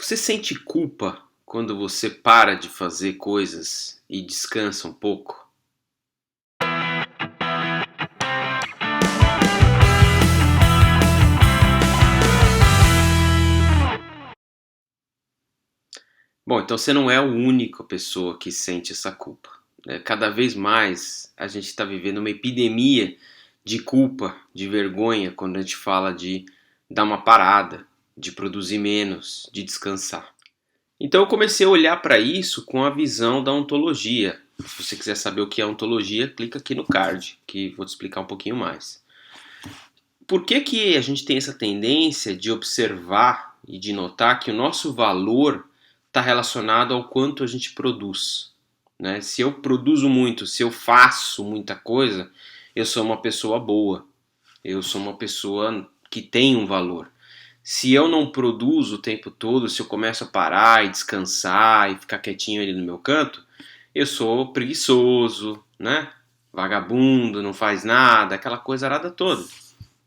Você sente culpa quando você para de fazer coisas e descansa um pouco? Bom, então você não é a única pessoa que sente essa culpa, né? Cada vez mais a gente está vivendo uma epidemia de culpa, de vergonha, quando a gente fala de dar uma parada, de produzir menos, de descansar. Então eu comecei a olhar para isso com a visão da ontologia. Se você quiser saber o que é ontologia, clica aqui no card, que vou te explicar um pouquinho mais. Por que que a gente tem essa tendência de observar e de notar que o nosso valor está relacionado ao quanto a gente produz, né? Se eu produzo muito, se eu faço muita coisa, eu sou uma pessoa boa, eu sou uma pessoa que tem um valor. Se eu não produzo o tempo todo, se eu começo a parar e descansar e ficar quietinho ali no meu canto, eu sou preguiçoso, né? Vagabundo, não faz nada, aquela coisa arada toda.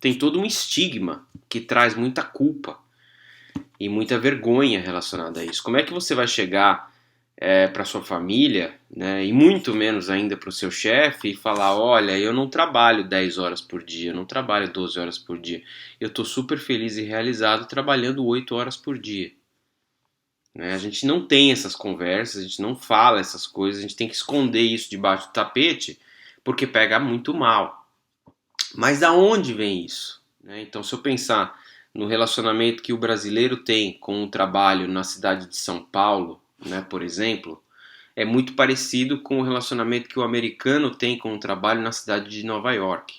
Tem todo um estigma que traz muita culpa e muita vergonha relacionada a isso. Como é que você vai chegar para sua família, né, e muito menos ainda para o seu chefe e falar, olha, eu não trabalho 10 horas por dia, eu não trabalho 12 horas por dia, eu estou super feliz e realizado trabalhando 8 horas por dia. Né? A gente não tem essas conversas, a gente não fala essas coisas, a gente tem que esconder isso debaixo do tapete porque pega muito mal. Mas da onde vem isso? Né? Então, se eu pensar no relacionamento que o brasileiro tem com o trabalho na cidade de São Paulo, né, por exemplo, é muito parecido com o relacionamento que o americano tem com o trabalho na cidade de Nova York.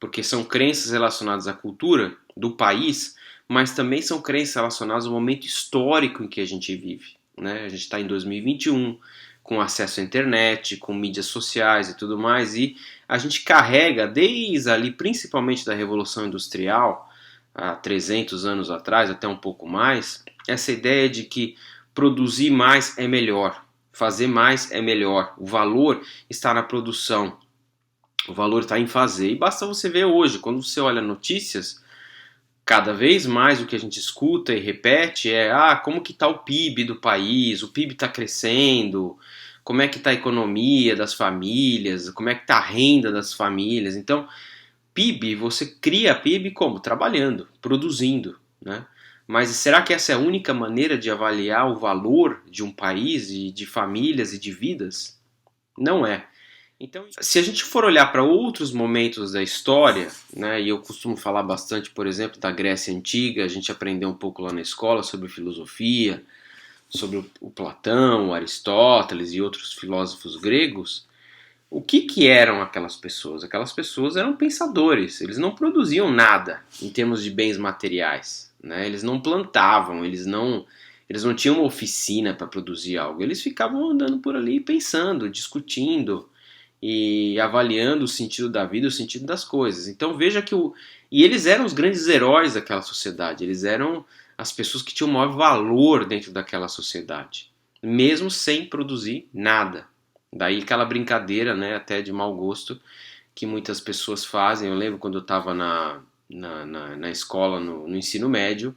Porque são crenças relacionadas à cultura do país, mas também são crenças relacionadas ao momento histórico em que a gente vive. Né? A gente está em 2021, com acesso à internet, com mídias sociais e tudo mais, e a gente carrega desde ali, principalmente da Revolução Industrial, há 300 anos atrás, até um pouco mais, essa ideia de que produzir mais é melhor, fazer mais é melhor, o valor está na produção, o valor está em fazer. E basta você ver hoje, quando você olha notícias, cada vez mais o que a gente escuta e repete é como que está o PIB do país, o PIB está crescendo, como é que está a economia das famílias, como é que está a renda das famílias. Então, PIB, você cria PIB como? Trabalhando, produzindo, né? Mas será que essa é a única maneira de avaliar o valor de um país e de famílias e de vidas? Não é. Então, se a gente for olhar para outros momentos da história, né, e eu costumo falar bastante, por exemplo, da Grécia Antiga, a gente aprendeu um pouco lá na escola sobre filosofia, sobre o Platão, o Aristóteles e outros filósofos gregos. O que que eram aquelas pessoas? Aquelas pessoas eram pensadores, eles não produziam nada em termos de bens materiais, né? Eles não plantavam, eles não tinham uma oficina para produzir algo, eles ficavam andando por ali pensando, discutindo e avaliando o sentido da vida, o sentido das coisas. Então veja que e eles eram os grandes heróis daquela sociedade, eles eram as pessoas que tinham o maior valor dentro daquela sociedade, mesmo sem produzir nada. Daí aquela brincadeira, né, até de mau gosto, que muitas pessoas fazem. Eu lembro quando eu estava na escola, no ensino médio,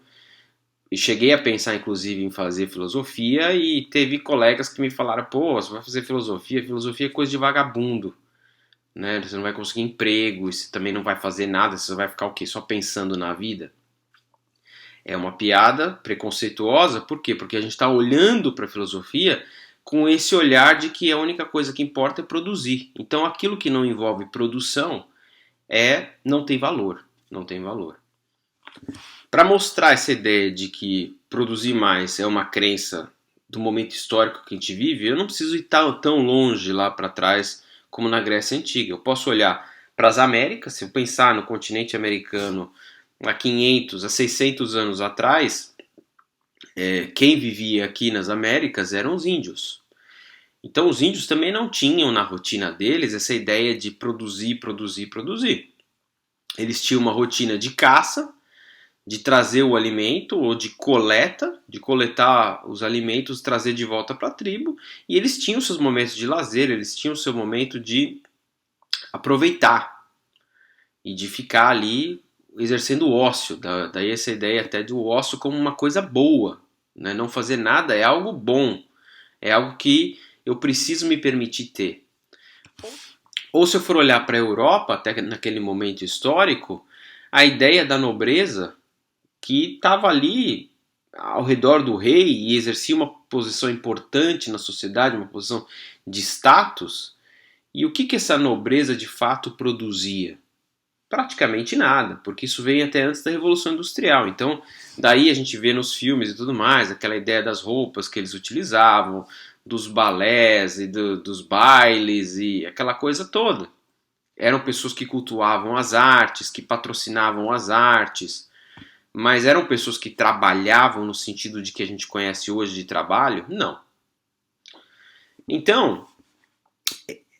e cheguei a pensar inclusive em fazer filosofia, e teve colegas que me falaram, pô, você vai fazer filosofia? Filosofia é coisa de vagabundo, né? Você não vai conseguir emprego, você também não vai fazer nada, você vai ficar o quê? Só pensando na vida? É uma piada preconceituosa, por quê? Porque a gente está olhando para a filosofia com esse olhar de que a única coisa que importa é produzir. Então aquilo que não envolve produção não tem valor, não tem valor. Para mostrar essa ideia de que produzir mais é uma crença do momento histórico que a gente vive, eu não preciso ir tão longe lá para trás como na Grécia Antiga. Eu posso olhar para as Américas, se eu pensar no continente americano há 500, a 600 anos atrás, quem vivia aqui nas Américas eram os índios. Então os índios também não tinham na rotina deles essa ideia de produzir, produzir, produzir. Eles tinham uma rotina de caça, de trazer o alimento, ou de coleta, de coletar os alimentos, trazer de volta para a tribo, e eles tinham seus momentos de lazer, eles tinham seu momento de aproveitar e de ficar ali exercendo o ócio. Daí essa ideia até do ócio como uma coisa boa, né? Não fazer nada é algo bom, é algo que eu preciso me permitir ter. Ou se eu for olhar para a Europa, até naquele momento histórico, a ideia da nobreza que estava ali ao redor do rei e exercia uma posição importante na sociedade, uma posição de status. E o que essa nobreza de fato produzia? Praticamente nada, porque isso veio até antes da Revolução Industrial. Então, daí a gente vê nos filmes e tudo mais, aquela ideia das roupas que eles utilizavam, dos balés e dos bailes e aquela coisa toda. Eram pessoas que cultuavam as artes, que patrocinavam as artes, mas eram pessoas que trabalhavam no sentido de que a gente conhece hoje de trabalho? Não. Então,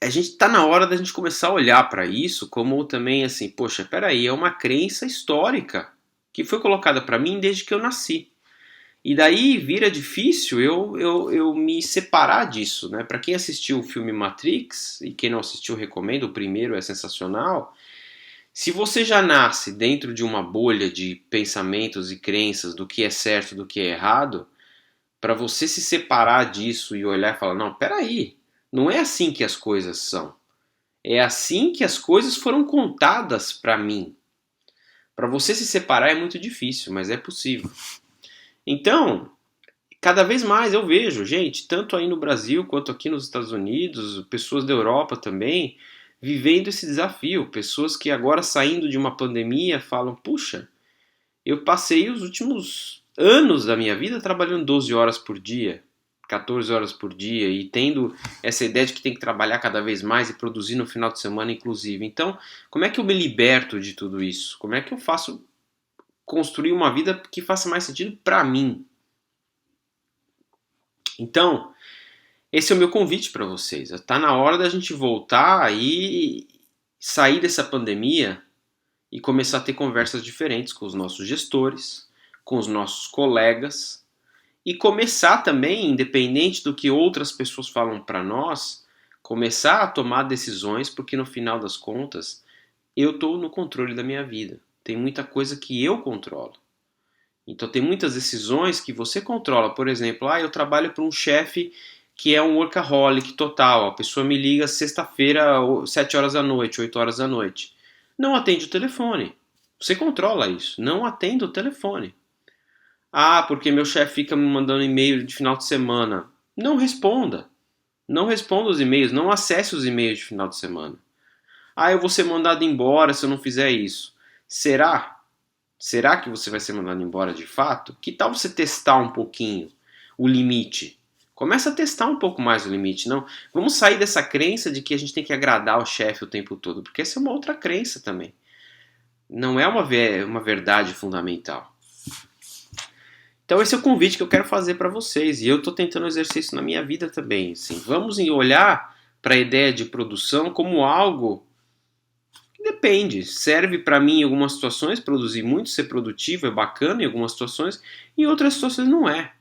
a gente está na hora da gente começar a olhar para isso como também assim, poxa, peraí, é uma crença histórica que foi colocada para mim desde que eu nasci. E daí vira difícil eu me separar disso, né? Para quem assistiu o filme Matrix, e quem não assistiu recomendo, o primeiro é sensacional. Se você já nasce dentro de uma bolha de pensamentos e crenças do que é certo e do que é errado, para você se separar disso e olhar e falar, não, peraí, não é assim que as coisas são. É assim que as coisas foram contadas para mim. Para você se separar é muito difícil, mas é possível. Então, cada vez mais eu vejo, gente, tanto aí no Brasil quanto aqui nos Estados Unidos, pessoas da Europa também, vivendo esse desafio. Pessoas que agora saindo de uma pandemia falam, puxa, eu passei os últimos anos da minha vida trabalhando 12 horas por dia, 14 horas por dia e tendo essa ideia de que tem que trabalhar cada vez mais e produzir no final de semana inclusive. Então, como é que eu me liberto de tudo isso? Como é que eu faço construir uma vida que faça mais sentido para mim? Então, esse é o meu convite para vocês. Está na hora da gente voltar e sair dessa pandemia e começar a ter conversas diferentes com os nossos gestores, com os nossos colegas e começar também, independente do que outras pessoas falam para nós, começar a tomar decisões, porque no final das contas eu estou no controle da minha vida. Tem muita coisa que eu controlo. Então tem muitas decisões que você controla. Por exemplo, eu trabalho para um chefe que é um workaholic total. A pessoa me liga sexta-feira, 7 horas da noite, 8 horas da noite. Não atende o telefone. Você controla isso. Não atenda o telefone. Porque meu chefe fica me mandando e-mail de final de semana. Não responda. Não responda os e-mails. Não acesse os e-mails de final de semana. Eu vou ser mandado embora se eu não fizer isso. Será? Será que você vai ser mandado embora de fato? Que tal você testar um pouquinho o limite? Começa a testar um pouco mais o limite. Não, vamos sair dessa crença de que a gente tem que agradar o chefe o tempo todo, porque essa é uma outra crença também. Não é uma verdade fundamental. Então esse é o convite que eu quero fazer para vocês. E eu estou tentando exercer isso na minha vida também. Assim, vamos olhar para a ideia de produção como algo que depende. Serve para mim em algumas situações, produzir muito, ser produtivo é bacana em algumas situações, em outras situações não é.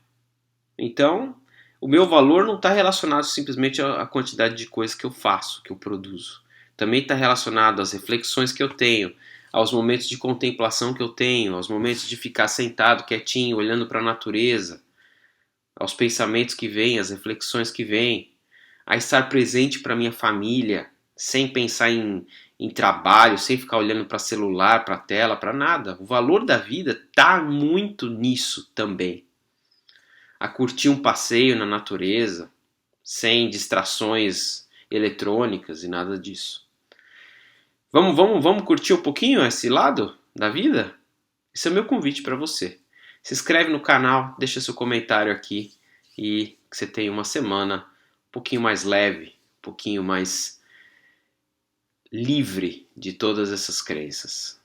Então, o meu valor não está relacionado simplesmente à quantidade de coisas que eu faço, que eu produzo. Também está relacionado às reflexões que eu tenho, aos momentos de contemplação que eu tenho, aos momentos de ficar sentado, quietinho, olhando para a natureza, aos pensamentos que vêm, às reflexões que vêm, a estar presente para minha família, sem pensar em trabalho, sem ficar olhando para celular, para tela, para nada. O valor da vida está muito nisso também. A curtir um passeio na natureza, sem distrações eletrônicas e nada disso. Vamos curtir um pouquinho esse lado da vida? Esse é o meu convite para você. Se inscreve no canal, deixa seu comentário aqui e que você tenha uma semana um pouquinho mais leve, um pouquinho mais livre de todas essas crenças.